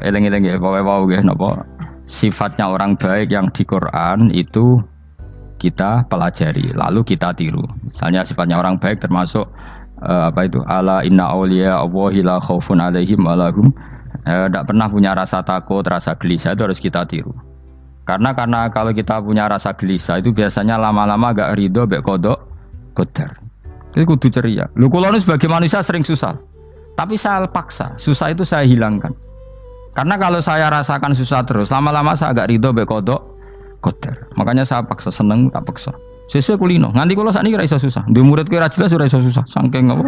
eling-eling ya pokoke wau nggih napa sifatnya orang baik yang di Quran itu kita pelajari lalu kita tiru. Misalnya sifatnya orang baik termasuk apa itu ala inna auliya Allahi la khaufun alaihim wa lahum tidak pernah punya rasa takut, rasa gelisah itu harus kita tiru. Karena kalau kita punya rasa gelisah itu biasanya lama-lama agak ridho mbek kodok qadar. Itu kudu ceria. Lho kula nu sebagai manusia sering susah. Tapi saya paksa, susah itu saya hilangkan. Karena kalau saya rasakan susah terus, lama-lama saya agak ridho mbek kodok qadar. Makanya saya paksa, seneng tak paksa. Sesuai kulino. Nganti kula sakniki ora iso susah. Di muridku ora jelas ora iso susah. Saking apa?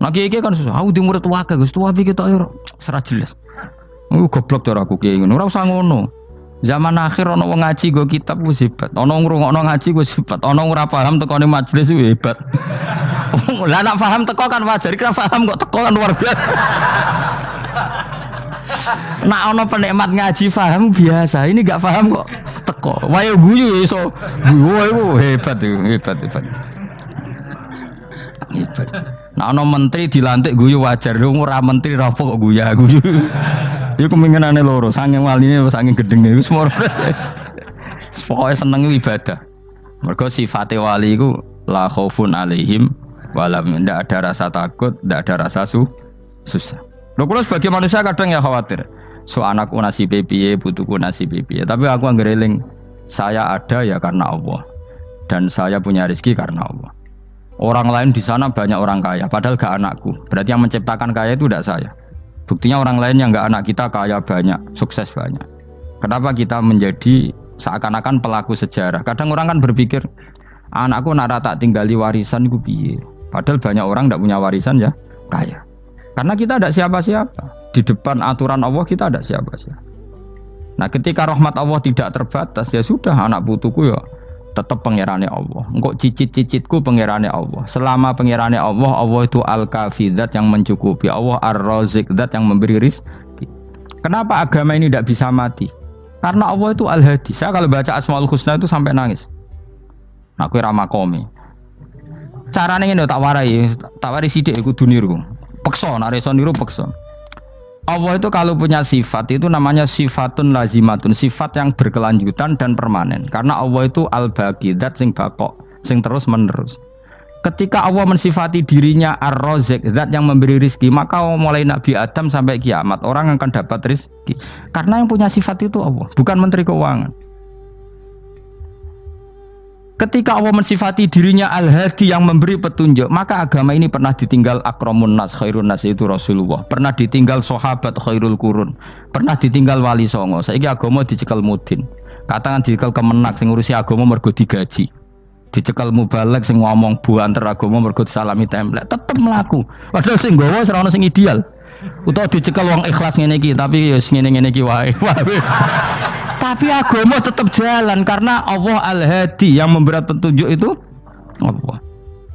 Nah kiai kan susah. Aku di murid wae Gus, tuwa iki tok ora jelas. Goblok cara aku kiai ngono. Ora usah ngono. Zaman akhir ana wong ngaji go kitab wis hebat. Ana ngrungokno ngaji wis hebat. Ana ora paham tekone majelis wis hebat. Lah nek paham teko kan wajar, kira paham kok teko kan luar biasa. Nak ana penikmat ngaji paham biasa. Ini enggak paham kok teko. Wae guyu ya iso. Guyu hebat itu, hebat. Hebat. Nah ana menteri dilantik guyu wajar. Ora menteri rapo kok guyu. Iku kemungkinane loro, saking waline saking gedenge iku semua. Pokoke seneng ibadah. Mergo sifate wali iku la khaufun alaihim walam ndak ada rasa takut, ndak ada rasa susah. Lho kula sebagai manusia kadang ya khawatir. So anakku nasibe piye, putuku nasibe piye. Tapi aku anggere eling saya ada ya karena Allah. Dan saya punya rezeki karena Allah. Orang lain di sana banyak orang kaya, padahal gak anakku. Berarti yang menciptakan kaya itu tidak saya. Buktinya orang lain yang gak anak kita kaya banyak, sukses banyak. Kenapa kita menjadi seakan-akan pelaku sejarah? Kadang orang kan berpikir, anakku nak tak tinggali warisan itu piye. Padahal banyak orang tidak punya warisan ya kaya. Karena kita tidak siapa-siapa. Di depan aturan Allah kita tidak siapa-siapa. Nah ketika rahmat Allah tidak terbatas, ya sudah anak putuku ya tetap pangerane Allah. Engkau cicit-cicitku pangerane Allah. Selama pangerane Allah, Allah itu al-kafi, zat yang mencukupi. Allah ar-razik, zat yang memberi rizki. Kenapa agama ini tidak bisa mati? Karena Allah itu al-hadi. Saya kalau baca Asmaul Husna itu sampai nangis. Aku ramakomi. Caranya ini tak warai sidik kudu niru. Peksa, nak reso niru peksa. Allah itu kalau punya sifat itu namanya sifatun lazimatun, sifat yang berkelanjutan dan permanen. Karena Allah itu al-baqi, zat sing bakok, sing terus menerus. Ketika Allah mensifati dirinya ar-razik, zat yang memberi rizki, maka mulai Nabi Adam sampai kiamat orang akan dapat rizki. Karena yang punya sifat itu Allah, bukan Menteri Keuangan. Ketika Allah mensifati dirinya al-hadi yang memberi petunjuk, maka agama ini pernah ditinggal akramun nas, khairun nas itu Rasulullah. Pernah ditinggal sahabat khairul qurun. Pernah ditinggal wali songo. Saiki agama dicekel mudin. Katakan dicekel kemenak sing ngurusi agama mergo digaji. Dicekel mubalek sing ngomong buanter agama mergo disalami template. Tetep mlaku. Padahal sing nggawa ora ono sing ideal. Utawa dicekel wong ikhlas ngene iki, tapi ya ngene-ngene iki wae. Tapi agama tetap jalan karena Allah al-hadi yang memberi petunjuk itu Allah.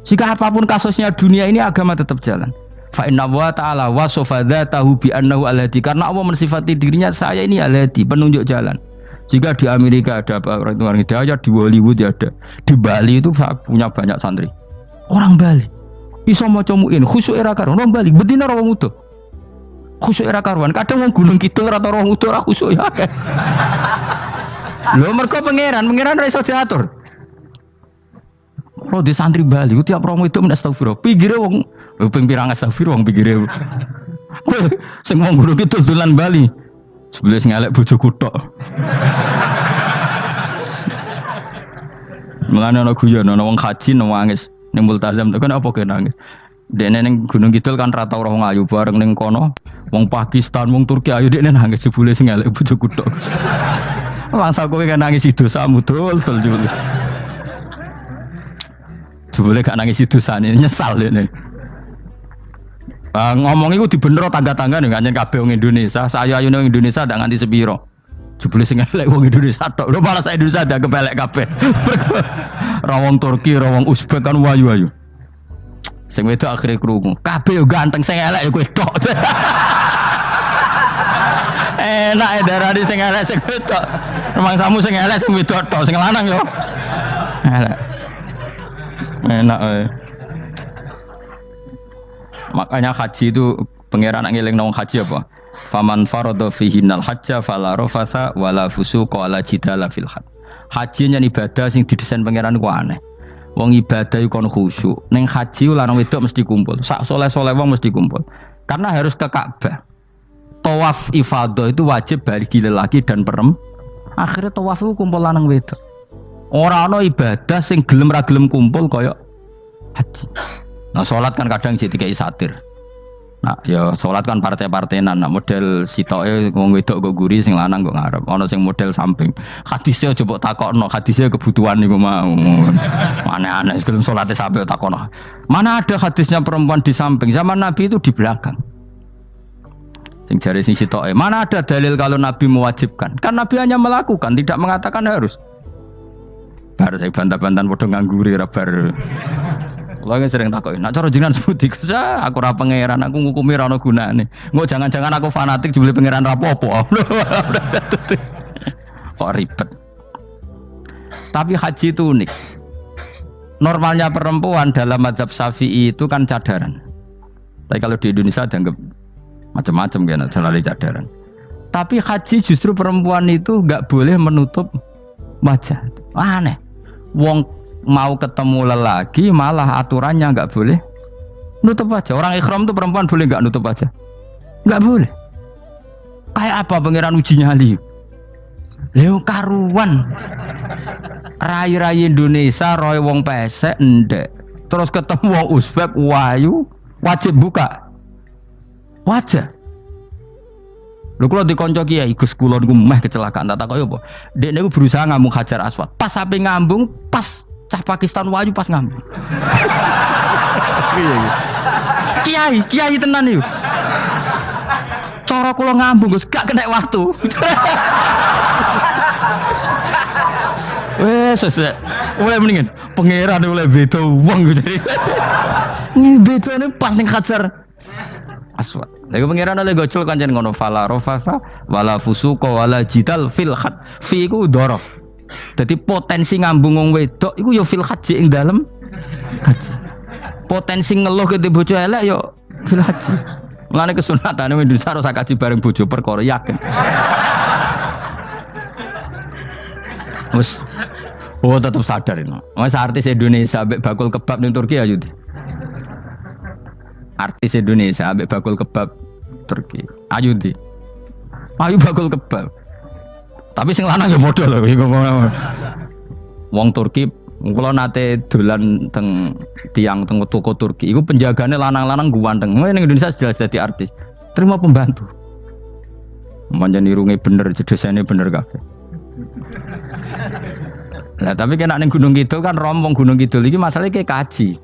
Jika apapun kasusnya dunia ini agama tetap jalan. Fa inna wa ta'ala wasofa dzatahu bi annahu al-hadi, karena Allah mensifati dirinya saya ini al-hadi, penunjuk jalan. Jika di Amerika ada orang hidayah, di Hollywood ada, di Bali itu punya banyak santri. Orang Bali iso maca muin khusyuk era karo orang Bali bedina ora wong utuh. Khusyuk era karuan, kadang wong Gunung Kidul rata roh utuh ora khusyuk ya. Lho mergo pangeran ora iso diatur. Kalau di santri Bali ku tiap romo itu astagfirullah. Pikire wong ping pirang astagfirullah wong pikire. Sing wong Gunung Kidul dolan Bali. Sebelah sing elek bojoku tok. Mulane ana guyon ana wong haji nangis ning multazam to kan apa ke nangis. Dene ning Gunung Kidul kan rata ora wong ayu bareng ning kono. Wong Pakistan, wong Turki ayu dekne nangis jebule sing elek bojoku tok. Langsung kowe kan nangis dosamu dul jebule. Jebule gak nangis dosane nyesal dene. Ngomong iku dibenero tangga-tangga ning kanjen kabeh wong Indonesia. Saya ayu nang Indonesia ndak nganti sepiro. Jebule sing elek wong Indonesia tok. Lho malah sak Indonesia ndak kepelek kabeh. Ra wong Turki, ra wong Uzbek kan wayu-wayu. Sing wedok akhire krungu. Kabeh yo ganteng, sing elek yo kowe tok. Enak darani sing elek sing wedok. Rumangsamu sing elek sing wedok tok, sing lanang yo. Elek. Enak ae. Makanya haji itu pangeran ngeling nang haji apa? Faman farada fihinnal hajja fala rafatha wala fusuqa wala jidala fil hajj. Haji nyen ibadah sing didesain pangeran ku aneh. Wong ibadah iku kon khusyuk. Ning haji lanang wedok mesti kumpul. Sak soleh-soleh wong mesti kumpul. Karena harus ke Ka'bah. Tawaf ifadah itu wajib bagi lelaki dan perempuan. Akhirnya tawaf itu kumpul lanang wedok. Ora ana ibadah sing gelem ra gelem kumpul kaya haji. Nah salat kan kadang sih dikai satir. Nah ya salat kan partai-partainan. Nah model sitoke wong wedok go guri sing lanang kok ngarep. Ana sing model samping. Hadise aja mbok takokno, hadise kebutuhan niku mau. Aneh-aneh sebelum salate sampai takokno. Mana ada hadisnya perempuan di samping? Zaman Nabi itu di belakang. Sing jare sing sitoke. Mana ada dalil kalau Nabi mewajibkan? Kan Nabi hanya melakukan, tidak mengatakan harus. Bar saya bantah-bantahan padha ngangguri ra bar. Kula sering takoki, nek cara jenengan sebuti aku ora pangeran, aku ngukumi ora ono gunane. Engko jangan-jangan aku fanatik jebule pangeran ra apa-apa. Kok ribet. Tapi haji itu unik. Normalnya perempuan dalam mazhab Syafi'i itu kan cadaran. Tapi kalau di Indonesia dianggap macam-macam kan, selalu cadaran. Tapi haji justru perempuan itu enggak boleh menutup wajah. Aneh. Wong mau ketemu lelaki malah aturannya nggak boleh nutup wajah. Orang ikhram tuh perempuan boleh nggak nutup wajah? Nggak boleh. Kayak apa pangeran uji nyali? Leo karuan. Rai-rai Indonesia roy wong pesek ndek. Terus ketemu wong Uzbek wayu wajib buka wajah. Lho kula dikonco kiai Gus kula niku meh kecelakaan tak takoki apa. Dek niku berusaha ngambung Hajar Aswad. Pas sampe ngambung pas cah Pakistan wayu pas ngambung. Kiai tenan iki. Cara kula ngambung Gus gak kena waktu. Wes oleh mendingan pangeran oleh beda wong gitu. Ini bedane pas ning Hajar Aswad. Lagi pangeran oleh gocol kanjen ngono fala rofasa wala fusuqa wala jidal fil had. Fi iku dhorof. Jadi potensi ngambung wong wedok iku ya fil haji ing dalem haji. Potensi ngeluh ke bojo elek ya fil haji. Mulane kesunatane Indonesia harus kaji bareng bojo perkara yakin. Wes tetap sadar ini. Wes artis Indonesia ambek bakul kebab ning Turki ayo. Artis Indonesia ambek bakul kebab Turki. Ayo di. Ayo bakul kebab. Tapi sing lanang ya padha lho iku. Wong Turki kula nate dolan teng tiang teng toko Turki. Iku penjagane lanang-lanang guwanteng. Ning Indonesia jelas dadi artis. Terima pembantu. Manjan irunge bener, jedesane bener kabeh. Lah tapi kena ning Gunung Kidul kan rombong Gunung Kidul iki masalahnya kayak kaji.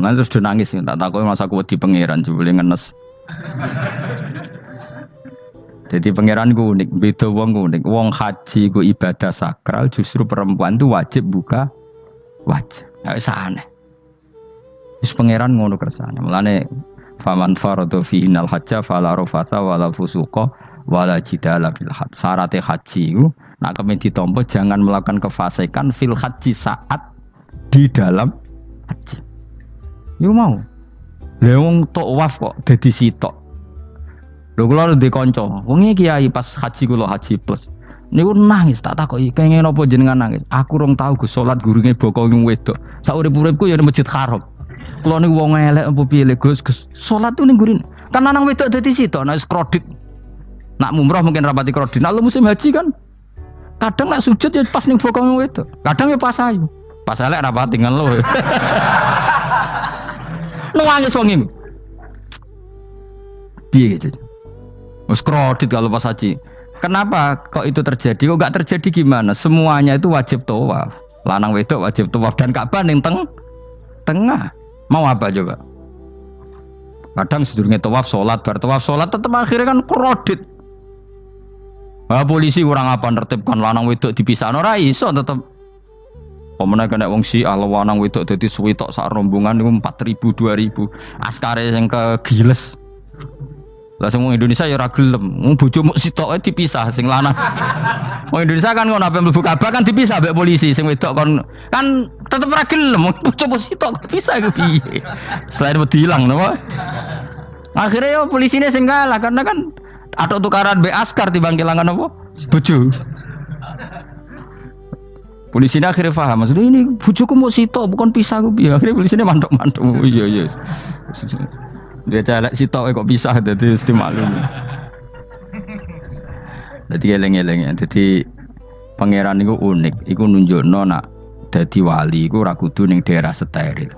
Lan terus do nangis tak takoki masa aku wedi pangeran jebule ngenes. Jadi pangeran ku unik, beda wong unik. Wong haji ku ibadah sakral, justru perempuan itu wajib buka wajah. Nggak usah aneh. Terus pangeran ngono kersane. Mulane faman farada fihinal hajja fala rafatha wala fusuqa wala jidala fil hajj. Syarat haji ku nak kemen ditampa jangan melakukan kefasikan fil haji saat di dalam haji. Yo mau. Lah wong tawaf kok dadi sitok. Lho kula ndek kanca, wong iki kiai pas haji kula haji plus. Niku nangis tak takoki, kenging napa jenengan nangis? Aku rong tau Gus salat gurunge boko wedok. Sak urip-uripku ya ning Masjid Haram. Kula niku wong elek apa piye le Gus? Salat tu ning gurine. Kan lanang wedok dadi sitok nek kredit. Nak umrah mungkin rapati kredit. Nak musim haji kan kadang nak sujud ya pas ning boko wedok. Kadang ya pas ayu. Pas elek rapati ngelo. Nangis wong iki. Piye gitu. Wes kredit kalau pas haji. Kenapa kok itu terjadi? Kok enggak terjadi gimana? Semuanya itu wajib tawaf. Lanang wedok wajib tawaf dan Ka'bah ning tengah. Mau apa coba? Kadang sedurunge tawaf salat, bar tawaf salat tetep akhirnya kan kredit. Wah polisi kurang apa nertibkan lanang wedok dipisahno ora iso tetep. Pemene kena wong Syiah lanang wedok dadi suwi tok sak rombongan niku 4.000 2.000. Askare sing kegiles. Lah semua Indonesia ya ora gelem. Wong bojomu sitoke dipisah sing lanang. Wong Indonesia kan ngono ape mlebu Ka'bah kan dipisah mbek polisi sing wedok kan tetep ora gelem. Wong bojomu sitok dipisah iku piye? Selain wedi ilang napa? Akhirnya ya polisine sing kalah karena kan Atau tukaran be askar timbang kelangan apa? Bojo. Polisinya akhirnya paham, maksudnya ini bojoku mau sitok bukan pisah aku. Ya, akhirnya polisinya mantuk-mantuk. Oh, iya. Dia celek sitok kok pisah dadi mesti maklum. Dadi eleng-eleng ya. Dadi pangeran iku unik, iku nunjukno nak dadi wali iku ora kudu ning daerah steril.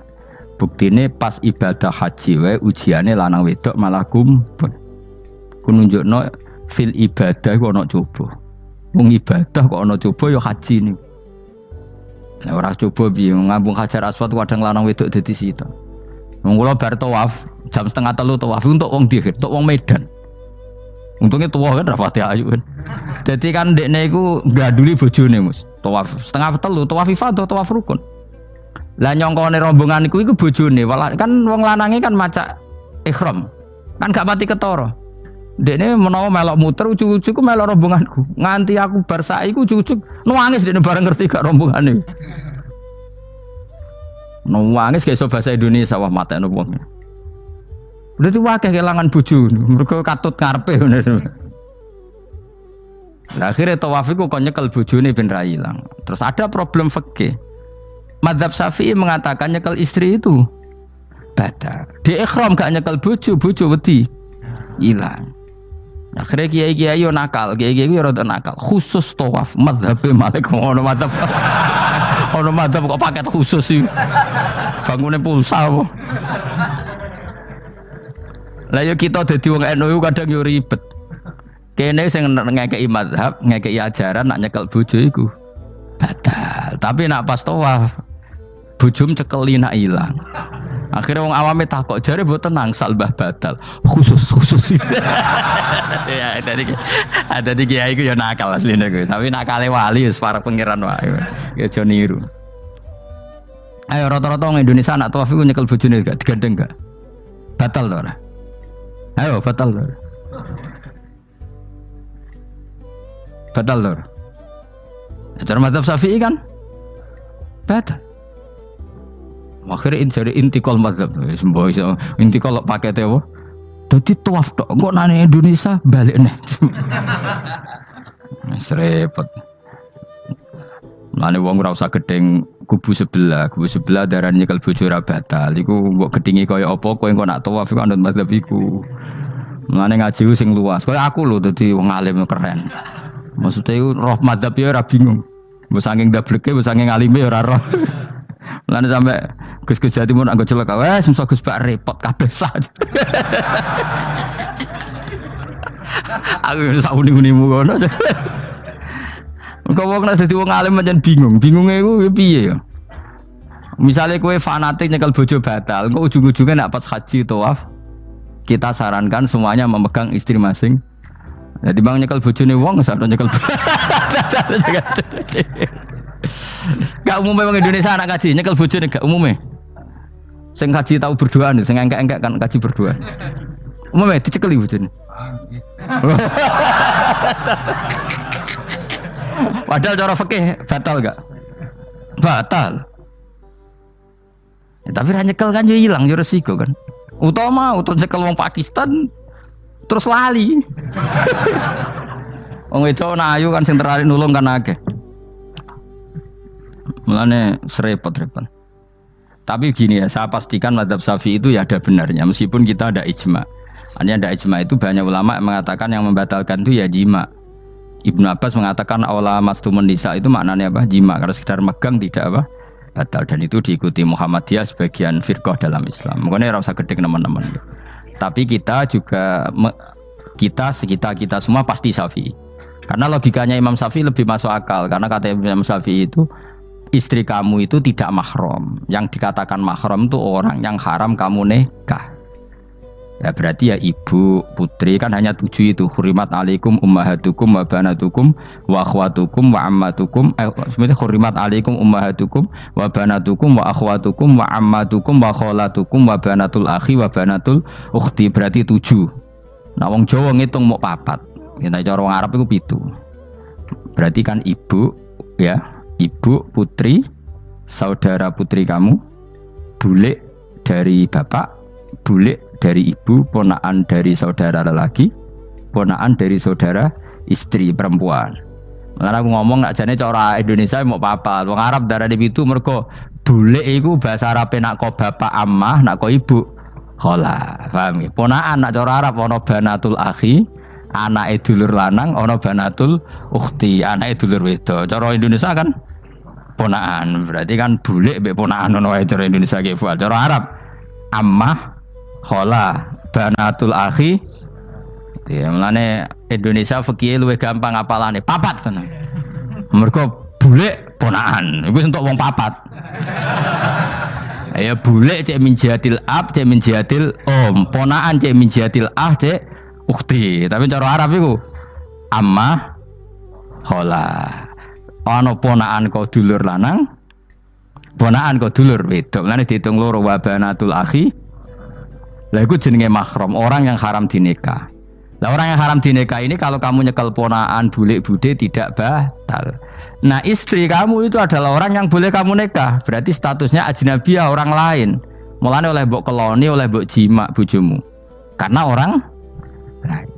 Buktine pas ibadah haji wae ujiane lanang wedok malah kumpul. Ku nunjukno fil ibadah iku ana coba. Wong ibadah kok ana coba ya haji niku. Nek ora coba piye ngambung Hajar Aswad kadang lanang wedok dadi sita. Wong kula bar tawaf jam 2:30 tawaf untuk wong dihir, untuk wong Medan. Untungnya tua kan rapati ayu kan. Jadi kan dekne iku ganduli bojone Mus. Tawaf 2:30 tawaf ifadah tawaf rukun. Lah nyongkone rombongan iku bojone, kan wong lanange kan macak ihram. Kan gak pati ketara. Dekne menawa melok muter ujug-ujug ku melok rombonganku. Nganti aku bar saiki ku ujug-ujug nangis dekne bareng ngerti gak rombongane. Nangis kayak iso bahasa Indonesia wah matekno wong. Udah tuh wakil kehilangan bojo, mereka katut ngarepe. Nah, akhirnya tawafiku kok nyekel bojone ben ra ilang. Terus ada problem fikih. Madzhab Syafi'i mengatakan nyekel istri itu batal. Di ikhram gak nyekel bojo wedi ilang. Akhirnya kiai-kiai yo nakal, kiai-kiai yo rada nakal. Khusus tawaf madzhab Malik ngono madzhab. Ono madzhab kok paket khusus sih. Bangune pulsa apa? Lah yo kita dadi wong NU kadang yo ribet. Kene sing ngekeki mazhab, ngekeki ajaran nak nyekel bojo iku batal. Tapi nak pas tawaf bojom cekeli nak ilang. Akhirnya wong awame takok jare mboten nangsal mbah batal. Khusus. Ya ada di kiai iku yo nakal asline kuwi. Tapi nakale wali wis para pangeran wae. Ya aja niru. Ayo rata-rata wong Indonesia nak tawaf iku nyekel bojone gak digandeng gak? Batal to ora? Ayo batal lor. Batal lor. Cara mazhab Syafi'i kan batal. Akhirnya jadi intikal mazhab. Semboh iso intikal pakete apa? Dadi tawaf tok. Engko nang Indonesia balik neh. Wis repot. Mane wong ora usah gedeng kubu sebelah darane nyekel bojo ora batal. Iku mbok gedingi kaya apa kowe engko nak tawaf iku anut mazhab iku. Mane ngaji sing luas. Kaya aku lho dadi wong alim keren. Maksudnya iku roh mazhab ya ora bingung. Mbok saking dableke, mbok saking alime ya ora roh. Mane sampe Gus Jawa Timur anggo celek wes musa Gus Bak repot kabeh sah. Aku sak uni-unimu ngono. Kau wong nek dadi wong alim pancen bingung. Bingunge iku piye ya? Misale kowe fanatik nyekel bojo batal, engko ujung-ujunge nek pas haji tawaf kita sarankan semuanya memegang istri masing. Jadi bang nyekel bojone wong sak nyekel. Gak umumnya wong Indonesia anak kaji nyekel bojone gak umumnya. Sing kaji tahu berduaan, sing engkek-engkek kan kaji berduaan. Umumnya dicekeli bojone. Padahal cara fikih batal gak? Batal. Ya, tapi ra nyekel kan yo ilang yo resiko kan. Utama nyekel wong Pakistan terus lali. Wong itu ayu kan sing tertarik nulung kan akeh. Mulane serepot-repot. Tapi gini ya, saya pastikan mazhab Syafi'i itu ya ada benarnya meskipun kita ada ijma. Artinya ada ijma itu banyak ulama yang mengatakan yang membatalkan itu ya jima. Ibnu Abbas mengatakan awla mastumun nisa itu maknanya apa? Jima, karena sekedar megang tidak apa? Batal, dan itu diikuti Muhammadiyah sebagian firqah dalam Islam. Makanya ora usah gedhe teman-teman. Tapi kita juga kita semua pasti Syafi'i. Karena logikanya Imam Syafi'i lebih masuk akal karena kata Imam Syafi'i itu istri kamu itu tidak mahram. Yang dikatakan mahram itu orang yang haram kamu nikah. Ya berarti ya ibu, putri kan hanya 7 itu. Hurimat alaikum ummahatukum wa banatukum wa akhwatukum wa ammatukum. Sebenarnya hurimat alaikum ummahatukum wa banatukum wa akhwatukum wa ammatukum wa kholatukum wa banatul akhi wa banatul ukhti. Berarti 7. Nah wong Jawa ngitung mau 4. Kita cara wong Arab itu 7. Berarti kan ibu, ya, ibu, putri, saudara putri kamu, bule dari bapak, bule dari ibu, ponakan dari saudara lelaki, ponaan dari saudara istri perempuan. Makanya aku ngomong nak jane cara Indonesia mau apa? Wong Arab darane pitu mergo bule iku bahasa Arabe nak kok bapak ammah, nak kok ibu khala. Paham ya? Ponaan nak cara Arab ana banatul akhi, anake dulur lanang, ana banatul ukhti, anake dulur wedok. Cara Indonesia kan ponaan. Berarti kan bule mbek ponaan ono wae cara Indonesia ki. Cara Arab ammah, khala, banatul akhi. Ya, mulane Indonesia fikih luwih gampang apalane papat tenan. Mergo bule ponaan, iku entuk wong papat. Ya bule cek min jihadil ab, cek min jihadil om, ponaan cek min jihadil ah, cek ukhti. Tapi cara Arab iku ammah khala. Ana ponaan kok dulur lanang, ponaan kok dulur wedok. Mulane diitung loro wa banatul akhi. Lah iku jenenge mahram, orang yang haram dinikah. Lah orang yang haram dinikah ini kalau kamu nyekel ponaan bulik bude tidak batal. Nah istri kamu itu adalah orang yang boleh kamu nikah. Berarti statusnya ajnabiyah, orang lain. Mulane oleh mbok keloni, oleh mbok jima bojomu. Karena orang lain.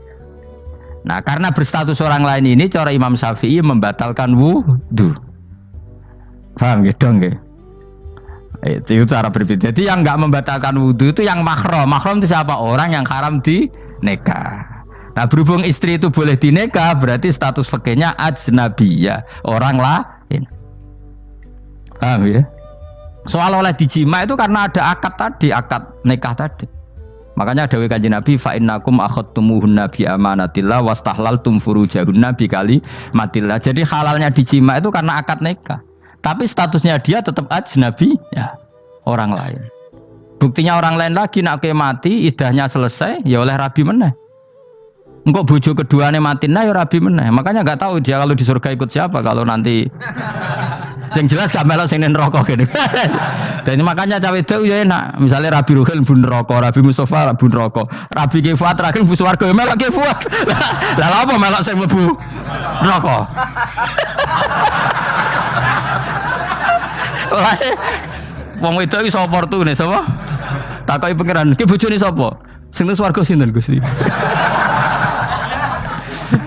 Nah karena berstatus orang lain ini cara Imam Syafi'i membatalkan wudu. Paham gitu nggih? Itu cara berbeda. Jadi yang enggak membatalkan wudu itu yang mahram. Mahram itu siapa? Orang yang haram di nikah. Nah berhubung istri itu boleh dinikah, berarti status fikihnya ajnabiyah, orang lain. Paham ya? Soal oleh dijima itu karena ada akad tadi, akad nikah tadi. Makanya dawuh Kanjeng Nabi fa innakum akhadtumuhunna bi amanatillah wastahlaltum furujahunna bi kalimatillah. Jadi halalnya dijima itu karena akad nikah. Tapi statusnya dia tetap ajnabi ya, orang lain. Buktinya orang lain lagi nak ke mati, idahnya selesai ya oleh rabi meneh. Engkau bojo keduanya mati nah ya rabi meneh. Makanya enggak tahu dia kalau di surga ikut siapa kalau nanti. Sing jelas gak melok sing neraka gitu. Dan makanya cawe itu ya enak. Misalnya Rabi Ruhil bun neraka, Rabi Mustafa bun neraka, Rabi Kifuat terakhir bun swarga melok Kifuat. Lah apa melok sing mlebu neraka? Wong wedok iki sapa portune sapa? Takoki pangeran, ki bojone sapa? Sing nang swarga sinten Gusti?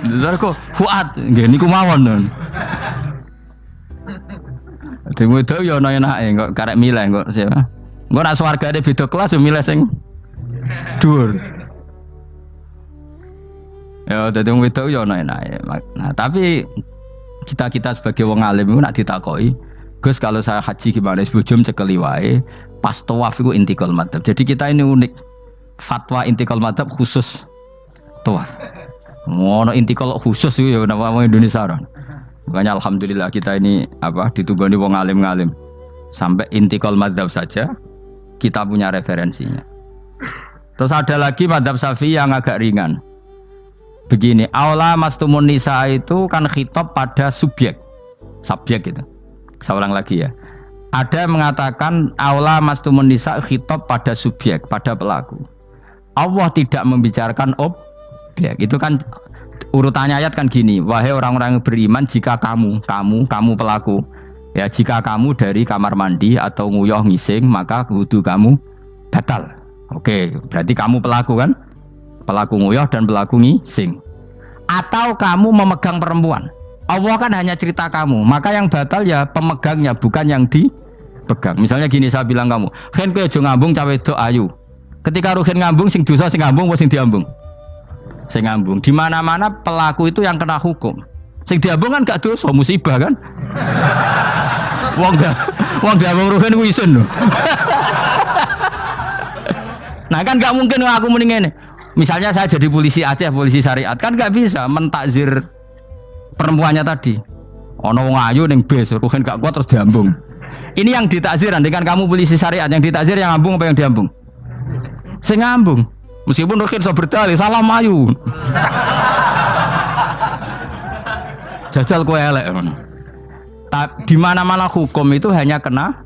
Lha kok Fuad nggih niku mawon. Dhewe wedok ya ana enake kok karek milih kok siapa. Engko nek swargane beda kelas yo milih sing dhuwur. Ya dadi wong wedok ya ana enake. Nah, tapi kita sebagai wong alim iku nek ditakoki, Gus kalau saya haji gimana? Sebujum cekeli wae, pas tawaf iku intikal madzhab. Jadi kita ini unik. Fatwa intikal madzhab khusus tawaf. Ngono intikal khusus iku ya nama Indonesia kan. Makanya alhamdulillah kita ini ditunggoni wong alim-alim. Sampai intikal madzhab saja kita punya referensinya. Terus ada lagi madzhab Syafi'i yang agak ringan. Begini, aula mastumun nisa itu kan khitab pada subjek gitu. Saya ulang lagi ya. Ada yang mengatakan aula mastumun nisa khitab pada subjek, pada pelaku. Allah tidak membicarakan objek. Itu kan urutannya ayat kan gini, wahai orang-orang yang beriman, jika kamu pelaku, ya jika kamu dari kamar mandi atau nguyuh ngising, maka wudu kamu batal. Oke, berarti kamu pelaku kan? Pelaku nguyuh dan pelaku ngising. Atau kamu memegang perempuan. Allah kan hanya cerita kamu, maka yang batal ya pemegangnya, bukan yang dipegang. Misalnya gini, saya bilang kamu, "Ken kowe aja ngambung cawe wedok ayu." Ketika rugen ngambung, sing dosa sing ngambung apa sing diambung? Sing ngambung. Di mana-mana pelaku itu yang kena hukum. Sing diambung kan gak dosa, musibah kan? Wong diambung rugen ku isin lho. Nah kan gak mungkin aku mending ngene. Misalnya saya jadi polisi Aceh, polisi syariat, kan gak bisa mentakzir perempuannya tadi. Ono wong ayu ning bis, rugen gak kuat terus diambung. Ini yang ditakzir, nanti kan kamu polisi syariat, yang ditakzir yang ngambung apa yang diambung? Sing ngambung. Meskipun rugen so berdalih, salah mayu. Jajal kowe elek. Di mana-mana hukum itu hanya kena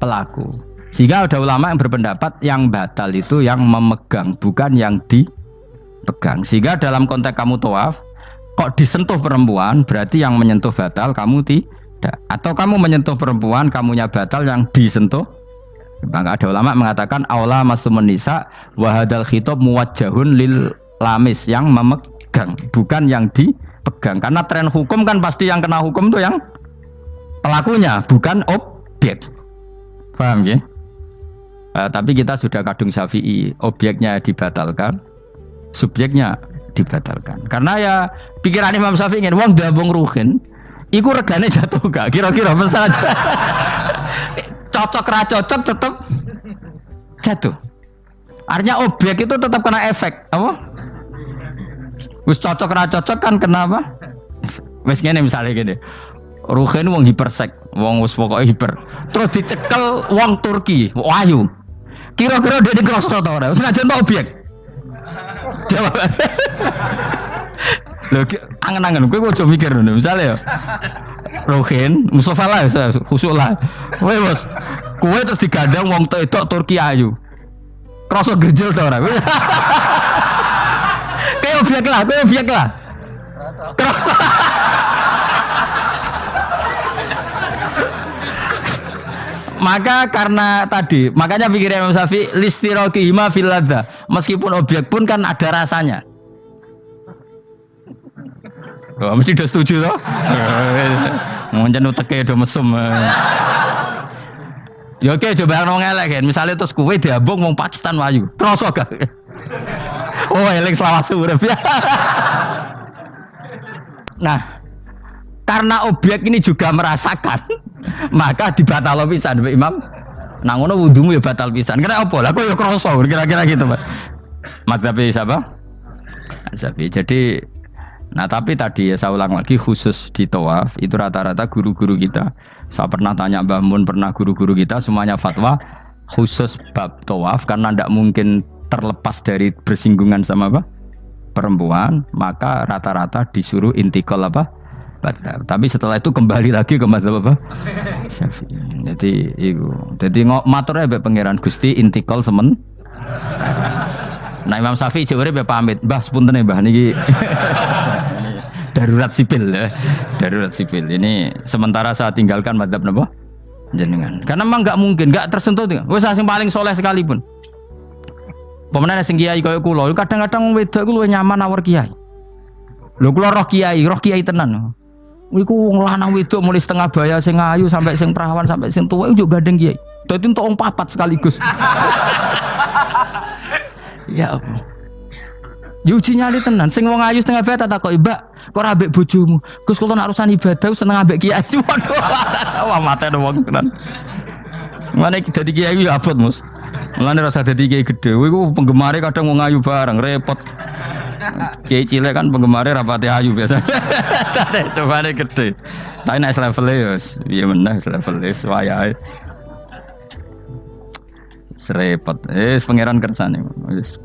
pelaku. Sehingga ada ulama yang berpendapat yang batal itu yang memegang, bukan yang dipegang. Sehingga dalam konteks kamu tawaf, kok disentuh perempuan, berarti yang menyentuh batal, kamu tidak. Atau kamu menyentuh perempuan, kamunya batal, yang disentuh. Maka ada ulama mengatakan aula masumun nisa wa hadzal khitab muwajjahun lil lamis, yang dipegang, bukan yang dipegang. Karena tren hukum kan pasti yang kena hukum itu yang pelakunya, bukan objek. Paham ya? Tapi kita sudah kadung Syafi'i, objeknya dibatalkan, subjeknya dibatalkan. Karena ya pikiran Imam Syafi'i ingin wong dabung ruhin, iku regane jatuh gak? Kira-kira misalnya cocok ra cocok tetap jatuh. Artinya objek itu tetap kena efek, apa? Wis cocok ra cocok kan kenapa? Wis ngene misalnya gini. Ruhin wong hipersek, wong wis pokoke hiper. Terus dicekel wong Turki, ayu. Kira-kira dia dikrosno ta ora? Wis najan objek. Jawab. Lho angen-angen kowe ojo mikir ngono. Misale ya. Ruhin, Mustafa lah, khusuk lah. Kowe bos, kowe terus digandang wong wedok Turki ayu. Kroso gerjel ta ora? Kayak objek lah. Kroso. Maka karena tadi, makanya pikirnya Imam Syafi'i listiraqihima fil ladza. Meskipun objek pun kan ada rasanya. Oh, mesti udah setuju toh? Ngoncen uteke do mesum. Ya oke, coba nang elek kan. Misale terus kowe diambung wong Pakistan wayu. Kroso gak? Oh, elek selawase urip. Nah, karena objek ini juga merasakan, maka dibatal pisan Mbak Imam. Nang ngono wudumu ya batal pisan. Kira apa? Lah kok ya kroso kira-kira gitu, Pak. Madzhab siapa? Syafi'i. Jadi nah tapi tadi ya saya ulang lagi khusus di tawaf itu rata-rata guru-guru kita. Saya pernah tanya Mbah Mun, pernah guru-guru kita semuanya fatwa khusus bab tawaf karena tidak mungkin terlepas dari bersinggungan sama apa? Perempuan, maka rata-rata disuruh intikal apa? Tapi setelah itu kembali lagi ke mazhab apa? Syafi'i. Jadi maturnya mbek pangeran Gusti intikal semen. Nah Imam Syafi'i jare mbek pamit, Mbah sepunten Mbah niki darurat sipil ya. Darurat sipil. Ini sementara saya tinggalkan mazhab napa? Jenengan. Karena memang enggak mungkin, enggak tersentuh. Wis sing paling soleh sekalipun. Pemenang sing kiai kaya kula, kadang-kadang wong wedok ku luwih nyaman awor kiai. Lho kula roh kiai tenan. Iku wong lanang wedok mulai setengah baya sing ayu sampai sing perawan sampai sing tuwa iku gandeng kiai. Dadi entuk wong papat sekaligus. Ya apa? Yuji nyali tenan, sing wong ayu setengah baya tak takoki, "Mbak, kok ora ambek bojomu?" Gus kula nek urusan ibadah seneng ambek kiai. Waduh. Wah mate wong tenan. Mane dadi kiai ya abot, Mus. Mulane rasa dadi kiai gedhe. Kowe iku penggemare kadang wong ayu bareng, repot. Kiai cilik kan penggemare rapati ayu biasa. Cobane gede. Tapi nek level e wis piye meneh level e wayahe. Serepot. Pangeran kersane wis.